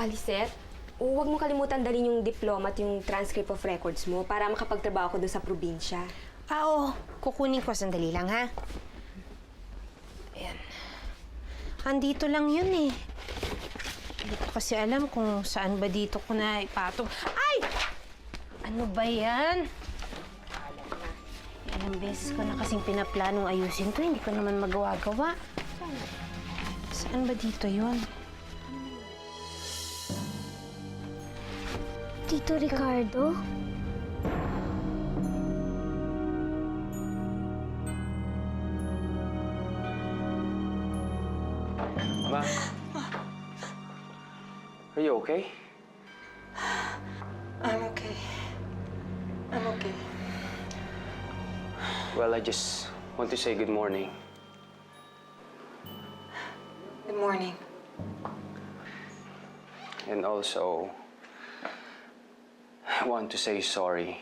Alicet, huwag mo kalimutan dalhin yung diploma at yung transcript of records mo para makapagtrabaho ko doon sa probinsya. Oo. Kukunin ko. Sandali lang, ha? Ayan. Andito lang yun, eh. Hindi ko kasi alam kung saan ba dito ko na ipatong. Ay! Ano ba yan? Ilang beses ko na kasing pinaplanong ayusin to. Hindi ko naman magawa-gawa. Saan ba dito yun? Tito Ricardo? Ma? Are you okay? I'm okay. I'm okay. Well, I just want to say good morning. Good morning. And also, I want to say sorry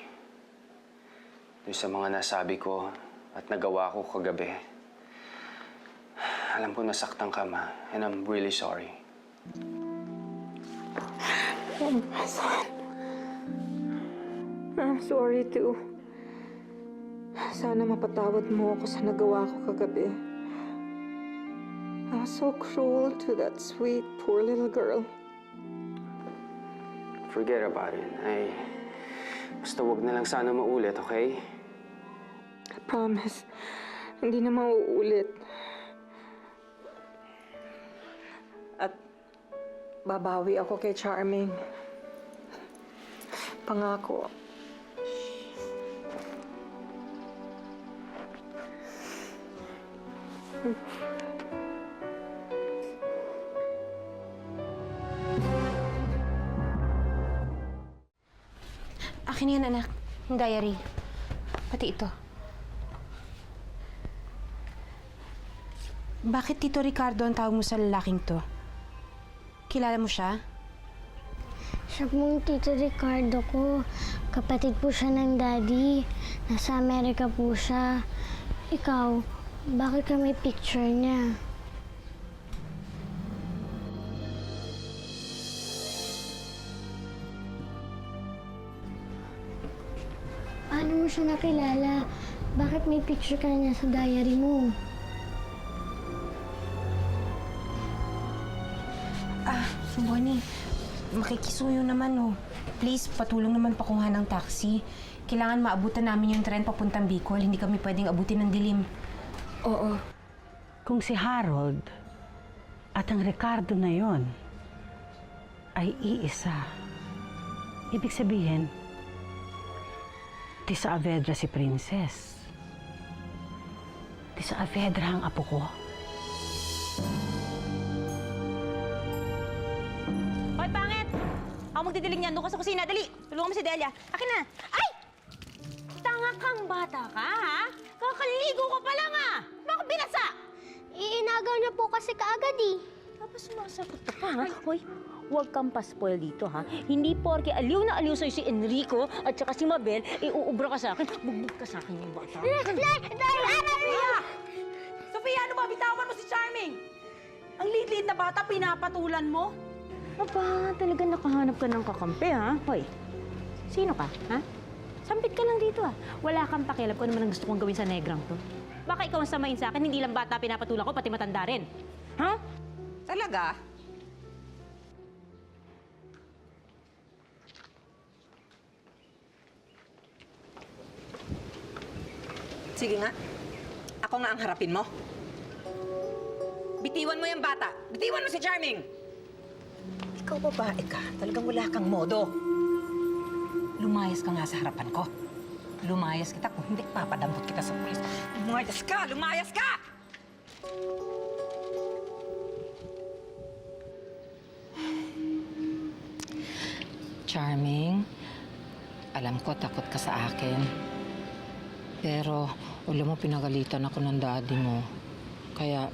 dun sa mga nasabi ko at nagawa ko kagabi. Alam ko nasaktan ka, Ma, and I'm really sorry. Oh, my son. I'm sorry too. Sana mapatawad mo ako sa nagawa ko kagabi. I was so cruel to that sweet, poor little girl. Forget about it. Basta wag na lang sana maulit, okay? I promise, hindi na mauulit. At babawi ako kay Charming. Pangako. Akin yan, anak. Yung diary. Pati ito. Bakit Tito Ricardo ang tawag mo sa lalaking to? Kilala mo siya? Siya pong Tito Ricardo ko. Kapatid po siya ng daddy. Nasa Amerika po siya. Ikaw, bakit ka may picture niya? Paano mo siya nakilala? Bakit may picture ka niya sa diary mo? Bonnie, makikisuyo naman, oh. Please, patulong naman pakuha ng taxi. Kailangan maabutan namin yung tren papuntang Bicol. Hindi kami pwedeng abutin ng dilim. Oo. Kung si Harold at ang Ricardo na yon ay iisa, ibig sabihin, di sa Avedra si Princess. Di sa Avedra ang apo ko. Hoy, pangit! Ako magdidilig niyan. Doon ka sa kusina. Dali! Tulungan mo si Delia. Akin na! Ay! Tanga kang bata ka, ha? Kakaligo ka pa lang, ha? Bakit binasa? Iinagaw niya po kasi kaagad eh. Tapos sumasagot ka pa, ha? Hoy, huwag kang pa-spoil dito, ha? Hindi porke aliw na aliw sa'yo si Enrico at saka si Mabel, uubra ka sa akin, bugbog ka sa akin yung bata. Sofia, ano ba? Bitawan mo si Charming! Ang liit-liit na bata, pinapatulan mo? Aba, talaga nakahanap ka ng kakampi, ha? Hoy, sino ka, ha? Sampit ka lang dito, ha? Wala kang pakialam kung ano man ang gusto kong gawin sa negrang to. Baka ikaw ang samayin sa akin, hindi lang bata pinapatulan ko, pati matanda rin. Ha? Talaga? Sige nga. Ako nga ang harapin mo. Bitiwan mo yung bata. Bitiwan mo si Charming! Ikaw babae ka. Talagang wala kang modo. Lumayas ka nga sa harapan ko. Lumayas kita. Kung hindi, papadampot kita sa pulis. Lumayas ka! Lumayas ka! Charming, alam ko takot ka sa akin. Pero, alam mo, pinagalitan ako ng daddy mo. Kaya,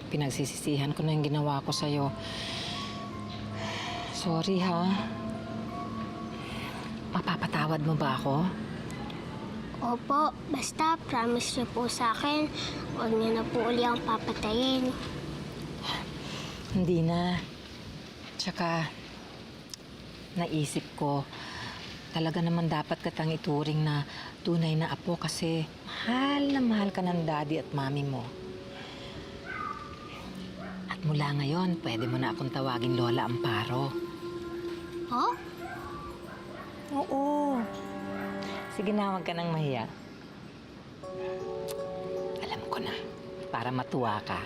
pinagsisisihan ko na yung ginawa ko sa'yo. Sorry, ha? Mapapatawad mo ba ako? Opo, basta promise niyo po sa akin, huwag niyo na po uli ang papatayin. Hindi na. Tsaka, naisip ko, talaga naman dapat katang ituring na tunay na apo kasi mahal na mahal ka ng daddy at mami mo. At mula ngayon, pwede mo na akong tawagin Lola Amparo. Oh? Oo. Sige na, huwag ka nang mahiya. Alam ko na, para matuwa ka.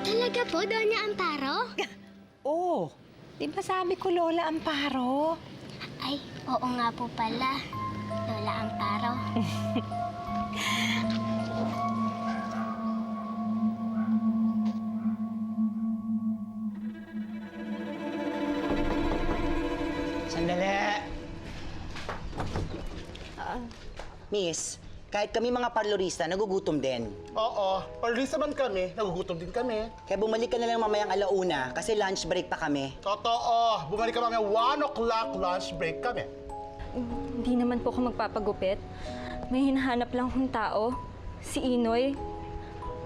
Talaga po, Doña Amparo? Oo. Di ba sabi ko Lola Amparo? Ay, oo nga po pala. Lola Amparo. Sandali! Miss, kahit kami mga parlorista, nagugutom din. Oo, parlisa man kami, nagugutom din kami. Kaya bumalik ka na lang mamayang alauna kasi lunch break pa kami. Totoo, bumalik ka mamaya 1 o'clock lunch break kami. Hindi naman po ako magpapagupit. May hinahanap lang akong tao. Si Inoy.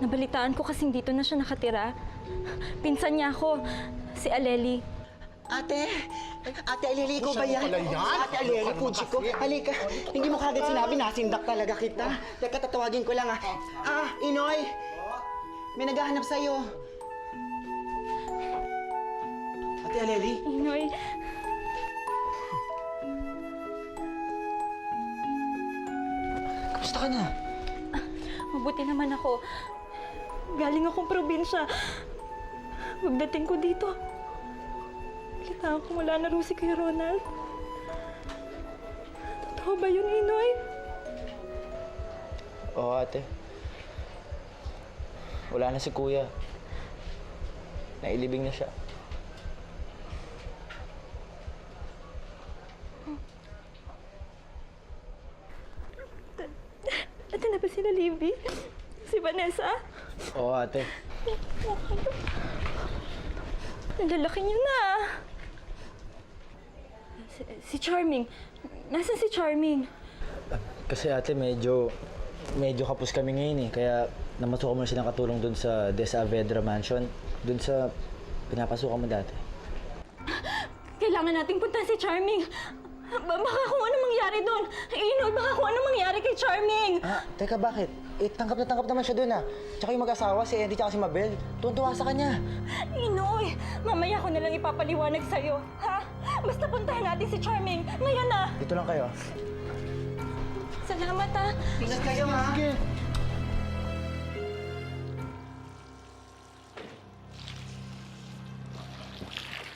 Nabalitaan ko kasing dito na siya nakatira. Pinsan niya ako, si Aleli. Ate Aleli, ikaw ba yan? Siya pala yan? Ate Aleli, Puji ko. Halika, hindi mo kagad sinabi, nasindak talaga kita. Teka, tatawagin ko lang Inoy! May naghahanap sa'yo. Ate Aleli? Inoy, Kamusta ka na? mabuti naman ako. Galing akong probinsya. Pagdating ko dito, balitaan ko wala na rin si Kuya Ronald. Totoo ba yun, Inoy? Oo, ate. Wala na si Kuya. Nailibing na siya. Ate na ba sila Libby? Si Vanessa? Oo, ate. Ang lalaki niyo na. Si Charming. Nasaan si Charming? Kasi ate, medyo kapos kami ngayon eh. Kaya namasukan mo na silang katulong dun sa De Saavedra Mansion. Dun sa pinapasukan mo dati. Kailangan nating puntahan si Charming. Baka kung ano mangyari doon. Inoy, baka kung ano mangyari kay Charming. Teka, bakit? Tanggap naman siya dun Tsaka yung mag-asawa, si Eddie tsaka si Mabel. Tuwan-tuwa sa kanya. Inoy, mamaya ko na lang ipapaliwanag sa'yo, ha? Basta puntahan natin si Charming. Ngayon na. Dito lang kayo. Salamat, ha? Ingat kayo, ha? Sige.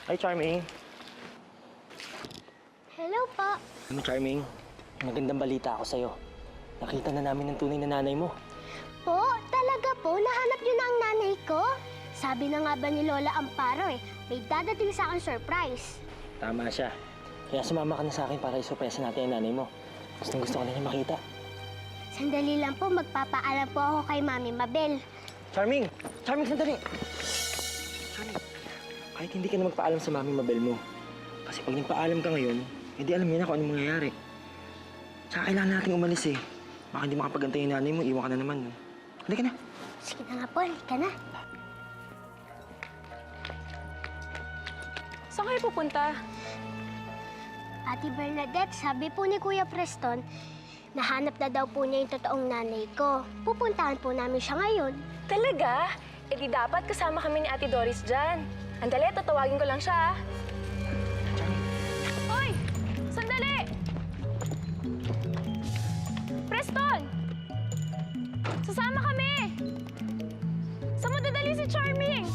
Hi, Charming. Hello po. Ano, Charming? Magandang balita ako sa'yo. Nakita na namin ang tunay na nanay mo. Po, talaga po? Nahanap niyo na ang nanay ko? Sabi na nga ba ni Lola Amparo may dadating sa akin surprise. Tama siya. Kaya sumama ka na sa akin para isurpresa natin ang nanay mo. Gusto ko na niya makita. Sandali lang po, magpapaalam po ako kay Mami Mabel. Charming! Charming, sandali! Charming, kahit hindi ka na magpaalam sa Mami Mabel mo. Kasi pag nagpaalam ka ngayon, hindi alam niya na kung anong mangyayari. Tsaka kailangan natin umalis eh. Baka hindi makapagantay yung nanay mo, iwan ka na naman. Halika na. Sige na nga po, halika na. Saan kayo pupunta? Ate Bernadette, sabi po ni Kuya Preston, nahanap na daw po niya yung totoong nanay ko. Pupuntahan po namin siya ngayon. Talaga? E di dapat kasama kami ni Ate Doris dyan. Andali, tatawagin ko lang siya, Hoy! Sandali! Preston! Sasama kami! Saan mo dadali si Charming?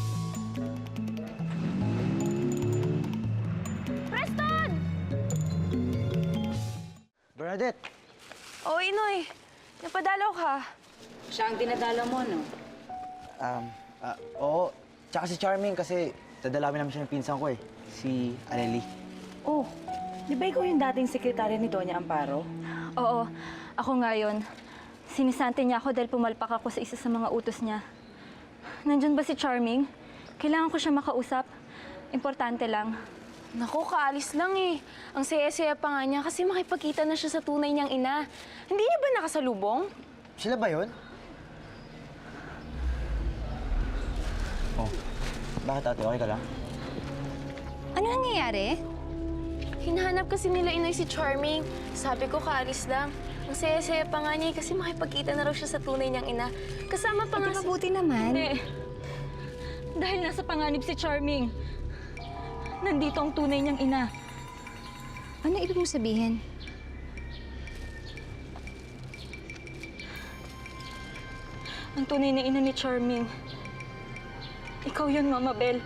Preston! Bernadette! Oh, Inoy. Napadalaw ka. Siya ang dinadala mo, no? Oo. Tsaka si Charming kasi dadalawin namin siya ng pinsan ko eh. Si Aleli. Oh, di ba ikaw yung dating sekretarya ni Doña Amparo? Oo, ako nga yun. Sinisante niya ako dahil pumalpak ako sa isa sa mga utos niya. Nandyan ba si Charming? Kailangan ko siya makausap. Importante lang. Naku, kaalis lang eh. Ang saya-saya pa nga niya kasi makipagkita na siya sa tunay niyang ina. Hindi niya ba nakasalubong? Sila ba yun? Bakit ate? Okay ka lang? Ano nangyayari? Hinahanap kasi nila Inoy si Charming. Sabi ko, kaalis lang. Ang saya-saya pa nga niya kasi makipagkita na raw siya sa tunay niyang ina. Kasama pa nga Mabuti naman. Hindi. Dahil nasa panganib si Charming. Nandito ang tunay niyang ina. Ano ibig mo sabihin? Ang tunay na ina ni Charming. Ikaw yun, Mama Belle.